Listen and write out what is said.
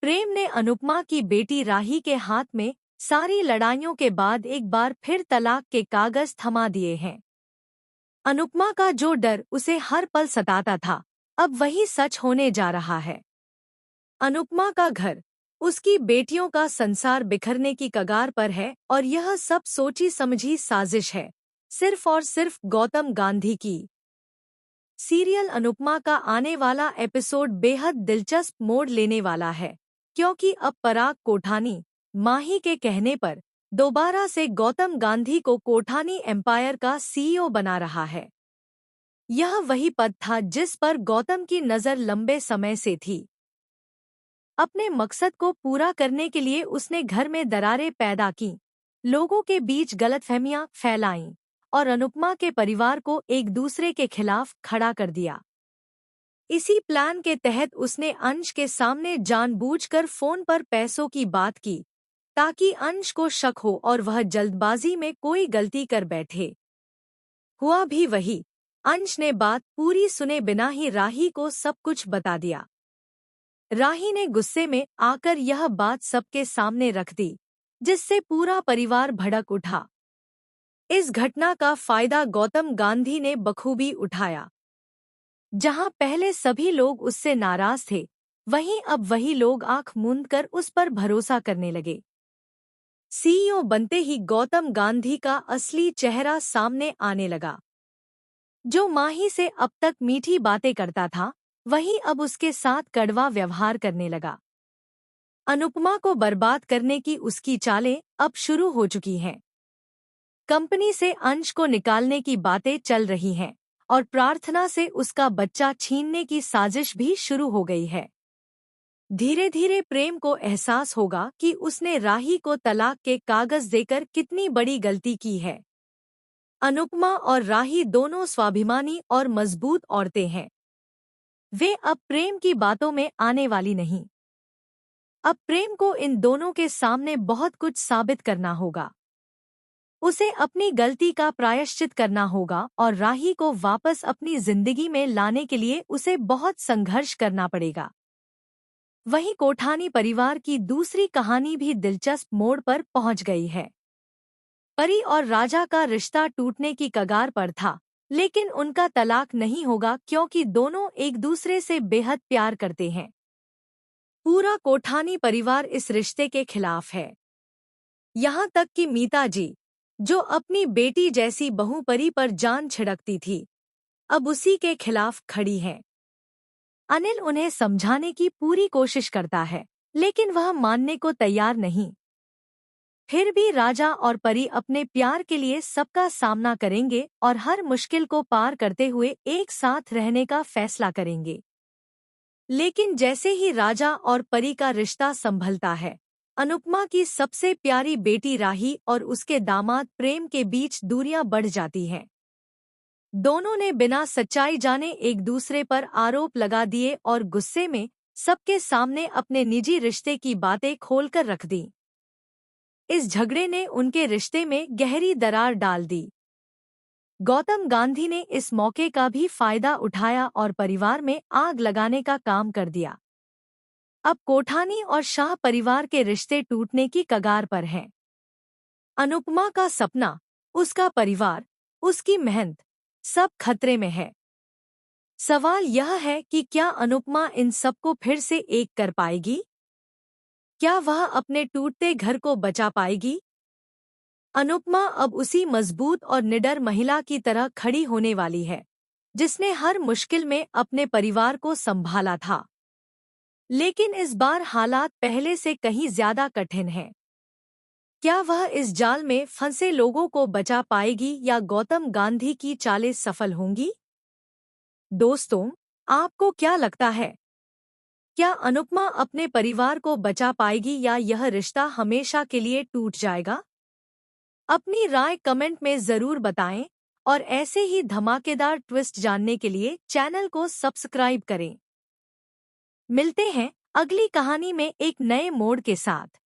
प्रेम ने अनुपमा की बेटी राही के हाथ में सारी लड़ाइयों के बाद एक बार फिर तलाक के कागज थमा दिए हैं। अनुपमा का जो डर उसे हर पल सताता था, अब वही सच होने जा रहा है। अनुपमा का घर, उसकी बेटियों का संसार बिखरने की कगार पर है और यह सब सोची समझी साजिश है, सिर्फ और सिर्फ गौतम गांधी की। सीरियल अनुपमा का आने वाला एपिसोड बेहद दिलचस्प मोड़ लेने वाला है, क्योंकि अब पराग कोठानी, माही के कहने पर, दोबारा से गौतम गांधी को कोठानी एम्पायर का सीईओ बना रहा है। यह वही पद था जिस पर गौतम की नज़र लंबे समय से थी। अपने मकसद को पूरा करने के लिए उसने घर में दरारें पैदा की, लोगों के बीच गलतफहमियां फैलाईं और अनुपमा के परिवार को एक दूसरे के खिलाफ खड़ा कर दिया। इसी प्लान के तहत उसने अंश के सामने जानबूझकर फोन पर पैसों की बात की, ताकि अंश को शक हो और वह जल्दबाजी में कोई गलती कर बैठे। हुआ भी वही, अंश ने बात पूरी सुने बिना ही राही को सब कुछ बता दिया। राही ने गुस्से में आकर यह बात सबके सामने रख दी, जिससे पूरा परिवार भड़क उठा। इस घटना का फायदा गौतम गांधी ने बखूबी उठाया। जहां पहले सभी लोग उससे नाराज थे, वहीं अब वही लोग आंख मूंदकर उस पर भरोसा करने लगे। सीईओ बनते ही गौतम गांधी का असली चेहरा सामने आने लगा। जो माही से अब तक मीठी बातें करता था, वही अब उसके साथ कड़वा व्यवहार करने लगा। अनुपमा को बर्बाद करने की उसकी चालें अब शुरू हो चुकी हैं। कंपनी से अंश को निकालने की बातें चल रही हैं और प्रार्थना से उसका बच्चा छीनने की साजिश भी शुरू हो गई है। धीरे धीरे प्रेम को एहसास होगा कि उसने राही को तलाक के कागज देकर कितनी बड़ी गलती की है। अनुपमा और राही दोनों स्वाभिमानी और मजबूत औरतें हैं। वे अब प्रेम की बातों में आने वाली नहीं। अब प्रेम को इन दोनों के सामने बहुत कुछ साबित करना होगा। उसे अपनी गलती का प्रायश्चित करना होगा और राही को वापस अपनी जिंदगी में लाने के लिए उसे बहुत संघर्ष करना पड़ेगा। वहीं कोठानी परिवार की दूसरी कहानी भी दिलचस्प मोड़ पर पहुंच गई है। परी और राजा का रिश्ता टूटने की कगार पर था, लेकिन उनका तलाक नहीं होगा क्योंकि दोनों एक दूसरे से बेहद प्यार करते हैं। पूरा कोठानी परिवार इस रिश्ते के खिलाफ है। यहाँ तक कि मीता जी, जो अपनी बेटी जैसी बहू परी पर जान छिड़कती थी, अब उसी के खिलाफ खड़ी हैं। अनिल उन्हें समझाने की पूरी कोशिश करता है, लेकिन वह मानने को तैयार नहीं। फिर भी राजा और परी अपने प्यार के लिए सबका सामना करेंगे और हर मुश्किल को पार करते हुए एक साथ रहने का फैसला करेंगे। लेकिन जैसे ही राजा और परी का रिश्ता संभलता है, अनुपमा की सबसे प्यारी बेटी राही और उसके दामाद प्रेम के बीच दूरियां बढ़ जाती हैं। दोनों ने बिना सच्चाई जाने एक दूसरे पर आरोप लगा दिए और गुस्से में सबके सामने अपने निजी रिश्ते की बातें खोलकर रख दी। इस झगड़े ने उनके रिश्ते में गहरी दरार डाल दी। गौतम गांधी ने इस मौके का भी फायदा उठाया और परिवार में आग लगाने का काम कर दिया। अब कोठानी और शाह परिवार के रिश्ते टूटने की कगार पर हैं। अनुपमा का सपना, उसका परिवार, उसकी मेहनत, सब खतरे में है। सवाल यह है कि क्या अनुपमा इन सबको फिर से एक कर पाएगी? क्या वह अपने टूटते घर को बचा पाएगी? अनुपमा अब उसी मजबूत और निडर महिला की तरह खड़ी होने वाली है, जिसने हर मुश्किल में अपने परिवार को संभाला था। लेकिन इस बार हालात पहले से कहीं ज्यादा कठिन हैं। क्या वह इस जाल में फंसे लोगों को बचा पाएगी या गौतम गांधी की चालें सफल होंगी? दोस्तों, आपको क्या लगता है? क्या अनुपमा अपने परिवार को बचा पाएगी या यह रिश्ता हमेशा के लिए टूट जाएगा? अपनी राय कमेंट में जरूर बताएं और ऐसे ही धमाकेदार ट्विस्ट जानने के लिए चैनल को सब्सक्राइब करें। मिलते हैं अगली कहानी में एक नए मोड़ के साथ।